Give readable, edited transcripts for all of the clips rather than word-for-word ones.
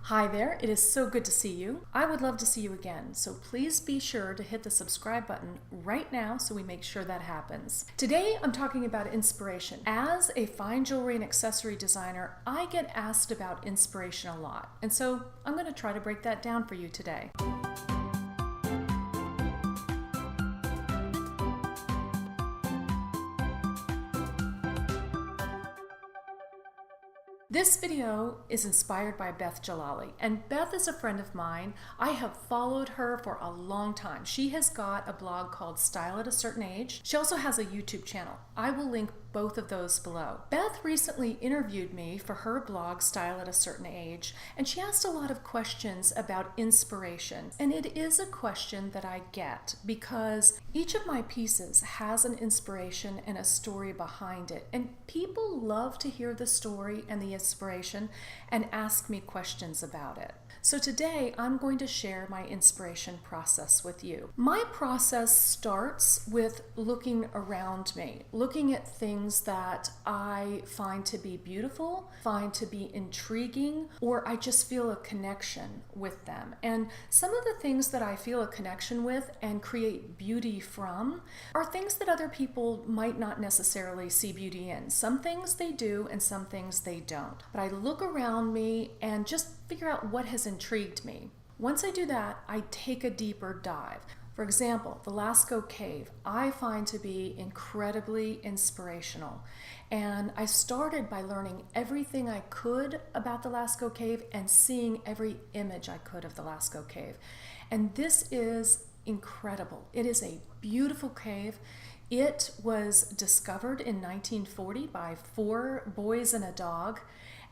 Hi there, it is so good to see you. I would love to see you again, so please be sure to hit the subscribe button right now so we make sure that happens. Today I'm talking about inspiration. As a fine jewelry and accessory designer, I get asked about inspiration a lot, and so I'm going to try to break that down for you today. This video is inspired by Beth Djalali, and Beth is a friend of mine. I have followed her for a long time. She has got a blog called Style at a Certain Age. She also has a YouTube channel. I will link both of those below. Beth recently interviewed me for her blog Style at a Certain Age, and she asked a lot of questions about inspiration. And it is a question that I get because each of my pieces has an inspiration and a story behind it, and people love to hear the story and the inspiration and ask me questions about it. So today I'm going to share my inspiration process with you. My process starts with looking around me, looking at things that I find to be beautiful, find to be intriguing, or I just feel a connection with them. And some of the things that I feel a connection with and create beauty from are things that other people might not necessarily see beauty in. Some things they do and some things they don't. But I look around me and just figure out what has intrigued me. Once I do that, I take a deeper dive. For example, the Lascaux Cave I find to be incredibly inspirational. And I started by learning everything I could about the Lascaux Cave and seeing every image I could of the Lascaux Cave. And this is incredible. It is a beautiful cave. It was discovered in 1940 by 4 boys and a dog,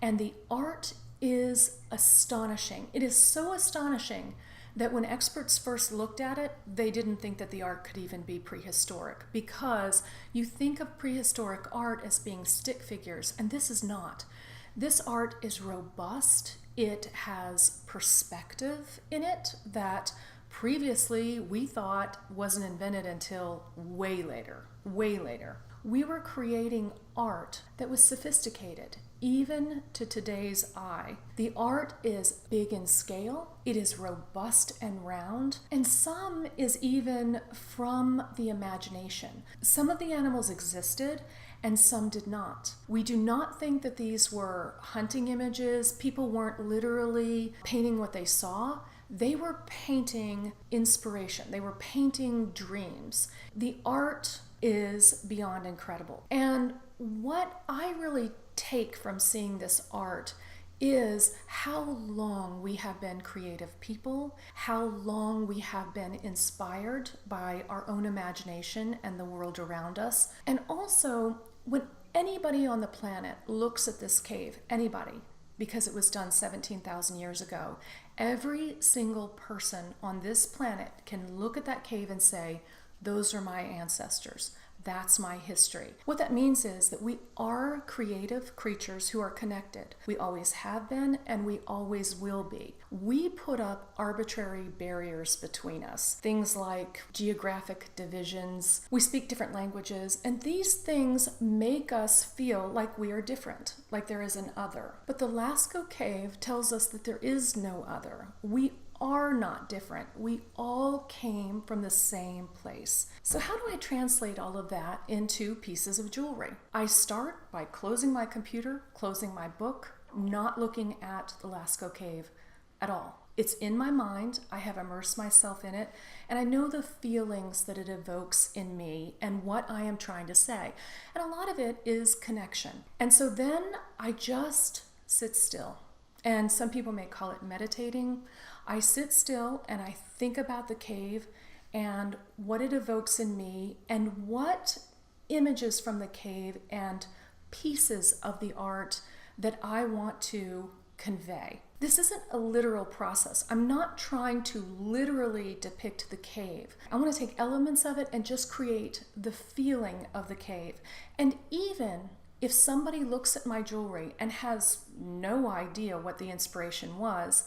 and the art is astonishing. It is so astonishing that when experts first looked at it, they didn't think that the art could even be prehistoric, because you think of prehistoric art as being stick figures, and this is not. This art is robust. It has perspective in it that previously we thought wasn't invented until way later. We were creating art that was sophisticated, even to today's eye. The art is big in scale, it is robust and round, and some is even from the imagination. Some of the animals existed and some did not. We do not think that these were hunting images. People weren't literally painting what they saw. They were painting inspiration. They were painting dreams. The art is beyond incredible. And what I really take from seeing this art is how long we have been creative people, how long we have been inspired by our own imagination and the world around us. And also, when anybody on the planet looks at this cave, anybody, because it was done 17,000 years ago, every single person on this planet can look at that cave and say, those are my ancestors. That's my history. What that means is that we are creative creatures who are connected. We always have been and we always will be. We put up arbitrary barriers between us. Things like geographic divisions. We speak different languages, and these things make us feel like we are different, like there is an other. But the Lascaux Cave tells us that there is no other. We are not different. We all came from the same place. So how do I translate all of that into pieces of jewelry? I start by closing my computer, closing my book, not looking at the Lascaux Cave at all. It's in my mind, I have immersed myself in it, and I know the feelings that it evokes in me and what I am trying to say. And a lot of it is connection. And so then I just sit still. And some people may call it meditating. I sit still and I think about the cave and what it evokes in me and what images from the cave and pieces of the art that I want to convey. This isn't a literal process. I'm not trying to literally depict the cave. I want to take elements of it and just create the feeling of the cave. And even if somebody looks at my jewelry and has no idea what the inspiration was,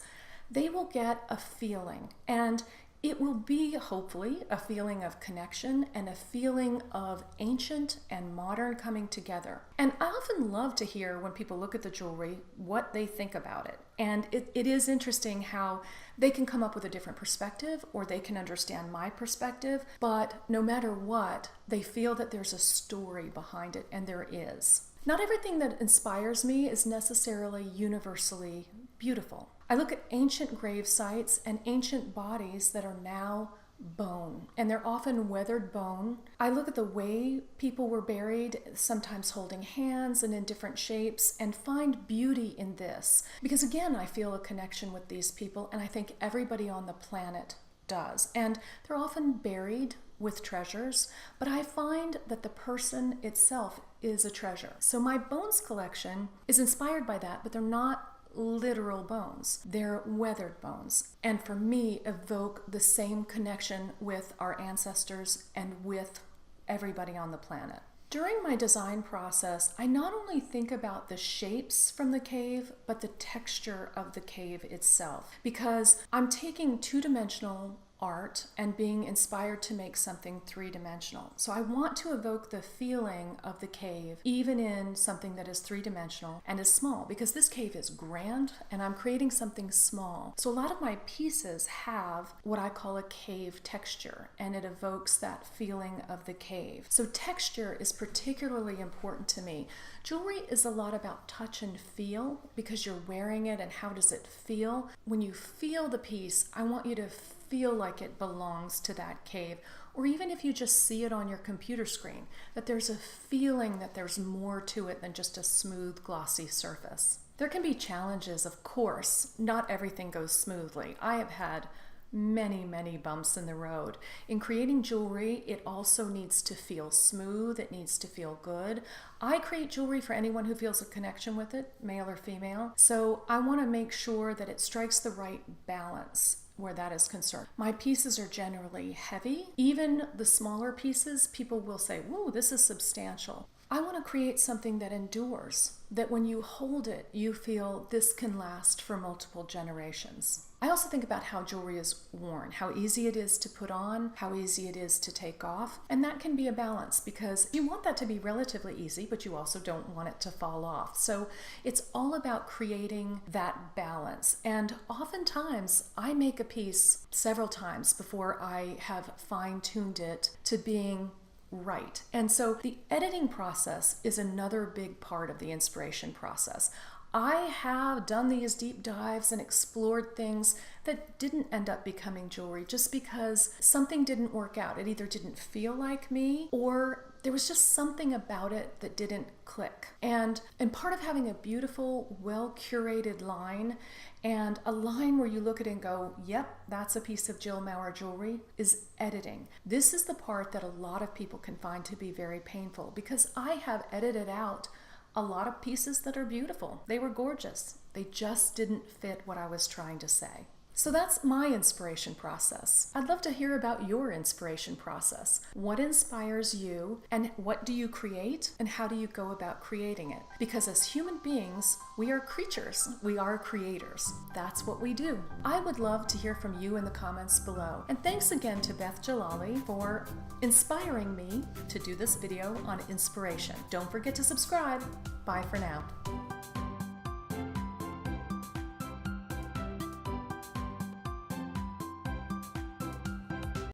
they will get a feeling, and it will be hopefully a feeling of connection and a feeling of ancient and modern coming together. And I often love to hear when people look at the jewelry what they think about it. And it is interesting how they can come up with a different perspective, or they can understand my perspective, but no matter what, they feel that there's a story behind it, and there is. Not everything that inspires me is necessarily universally beautiful. I look at ancient grave sites and ancient bodies that are now bone, and they're often weathered bone. I look at the way people were buried, sometimes holding hands and in different shapes, and find beauty in this. Because again, I feel a connection with these people, and I think everybody on the planet does. And they're often buried with treasures, but I find that the person itself is a treasure. So my bones collection is inspired by that, but they're not literal bones. They're weathered bones. And for me, evoke the same connection with our ancestors and with everybody on the planet. During my design process, I not only think about the shapes from the cave, but the texture of the cave itself, because I'm taking two-dimensional art and being inspired to make something three-dimensional. So I want to evoke the feeling of the cave, even in something that is three-dimensional and is small, because this cave is grand and I'm creating something small. So a lot of my pieces have what I call a cave texture, and it evokes that feeling of the cave. So texture is particularly important to me. Jewelry is a lot about touch and feel, because you're wearing it and how does it feel. When you feel the piece, I want you to feel like it belongs to that cave, or even if you just see it on your computer screen, that there's a feeling that there's more to it than just a smooth, glossy surface. There can be challenges, of course. Not everything goes smoothly. I have had many bumps in the road. In creating jewelry, it also needs to feel smooth, it needs to feel good. I create jewelry for anyone who feels a connection with it, male or female, so I want to make sure that it strikes the right balance where that is concerned. My pieces are generally heavy. Even the smaller pieces, people will say, "Whoa, this is substantial." I want to create something that endures, that when you hold it, you feel this can last for multiple generations. I also think about how jewelry is worn, how easy it is to put on, how easy it is to take off, and that can be a balance, because you want that to be relatively easy, but you also don't want it to fall off. So it's all about creating that balance. And oftentimes I make a piece several times before I have fine-tuned it to being right. And so the editing process is another big part of the inspiration process. I have done these deep dives and explored things that didn't end up becoming jewelry just because something didn't work out. It either didn't feel like me, or there was just something about it that didn't click. And part of having a beautiful, well-curated line, and a line where you look at it and go, yep, that's a piece of Jill Maurer jewelry, is editing. This is the part that a lot of people can find to be very painful, because I have edited out a lot of pieces that are beautiful. They were gorgeous. They just didn't fit what I was trying to say. So that's my inspiration process. I'd love to hear about your inspiration process. What inspires you, and what do you create, and how do you go about creating it? Because as human beings, we are creatures. We are creators. That's what we do. I would love to hear from you in the comments below. And thanks again to Beth Djalali for inspiring me to do this video on inspiration. Don't forget to subscribe. Bye for now.